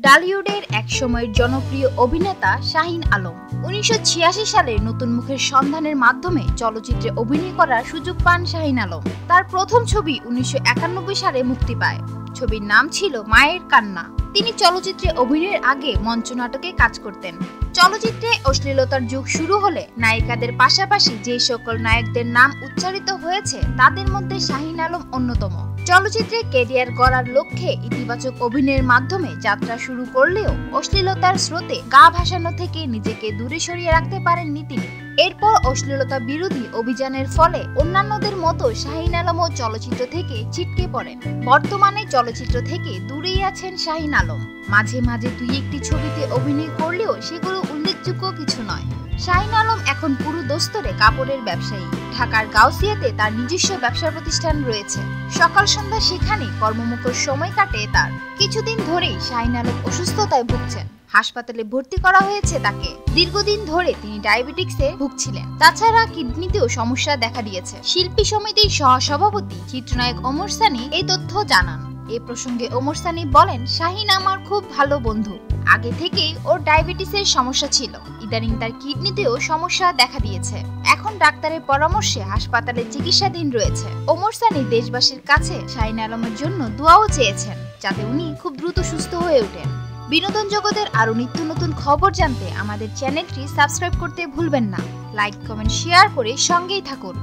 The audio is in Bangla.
ডালিউডের একসময়ের জনপ্রিয় অভিনেতা শাহিন আলম ১৯৮৬ সালে নতুন মুখের সন্ধানের মাধ্যমে চলচ্চিত্রে অভিনয় করার সুযোগ পান শাহিন আলম। তার প্রথম ছবি ১৯৯১ সালে মুক্তি পায়। ছবির নাম ছিল মায়ের কান্না। তিনি চলচ্চিত্রে অভিনয়ের আগে মঞ্চনাটকে কাজ করতেন। চলচ্চিত্রে অশ্লীলতার যুগ শুরু হলে নায়িকাদের পাশাপাশি যে সকল নায়কদের নাম উচ্চারিত হয়েছে তাদের মধ্যে শাহিন আলম অন্যতম। চলচ্চিত্রে ক্যারিয়ার গড়ার লক্ষ্যে ইতিবাচক অভিনয়ের মাধ্যমে যাত্রা শুরু করলেও অশ্লীলতার স্রোতে গা ভাসানো থেকে নিজেকে দূরে সরিয়ে রাখতে পারেননি তিনি। এরপর অশ্লীলতা বিরোধী অভিযানের ফলে অন্যান্যদের মতো শাহিন আলমও চলচ্চিত্র থেকে ছিটকে পড়েন। বর্তমানে চলচ্চিত্র থেকে দূরেই আছেন শাহিন আলম। মাঝে মাঝে দুই একটি ছবিতে অভিনয় করলেও সেগুলো উল্লেখযোগ্য কিছু নয়। শাহিন আলম এখন পুরো দোস্তরে কাপড়ের ব্যবসায়ী। ঢাকার গাউসিয়াতে তার নিজস্ব ব্যবসা প্রতিষ্ঠান রয়েছে। সকাল সন্ধ্যা সেখানে কর্মমুখর সময় কাটে তার। কিছুদিন ধরেই শাহিন আলম অসুস্থতায় ভুগছেন। হাসপাতালে ভর্তি করা হয়েছে তাকে। দীর্ঘদিন ধরে তিনি ডায়াবেটিক্সে ভুগছিলেন। তাছাড়া কিডনিতেও সমস্যা দেখা দিয়েছে। শিল্পী সমিতির সহসভাপতি চিত্রনায়ক ওমর সানি এই তথ্য জানান। এ প্রসঙ্গে ওমর সানি বলেন, শাহিন আমার খুব ভালো বন্ধু। আগে থেকেই ওর ডায়াবেটিসের সমস্যা ছিল। ইদানিং তার কিডনিতেও সমস্যা দেখা দিয়েছে। এখন ডাক্তারের পরামর্শে হাসপাতালে চিকিৎসাধীন রয়েছে। ওমর সানি দেশবাসীর কাছে শাহিন আলমের জন্য দোয়াও চেয়েছেন, যাতে উনি খুব দ্রুত সুস্থ হয়ে ওঠেন। বিনোদন জগতের আরো নিত্য নতুন খবর জানতে আমাদের চ্যানেলটি সাবস্ক্রাইব করতে ভুলবেন না। লাইক, কমেন্ট, শেয়ার করে সঙ্গেই থাকুন।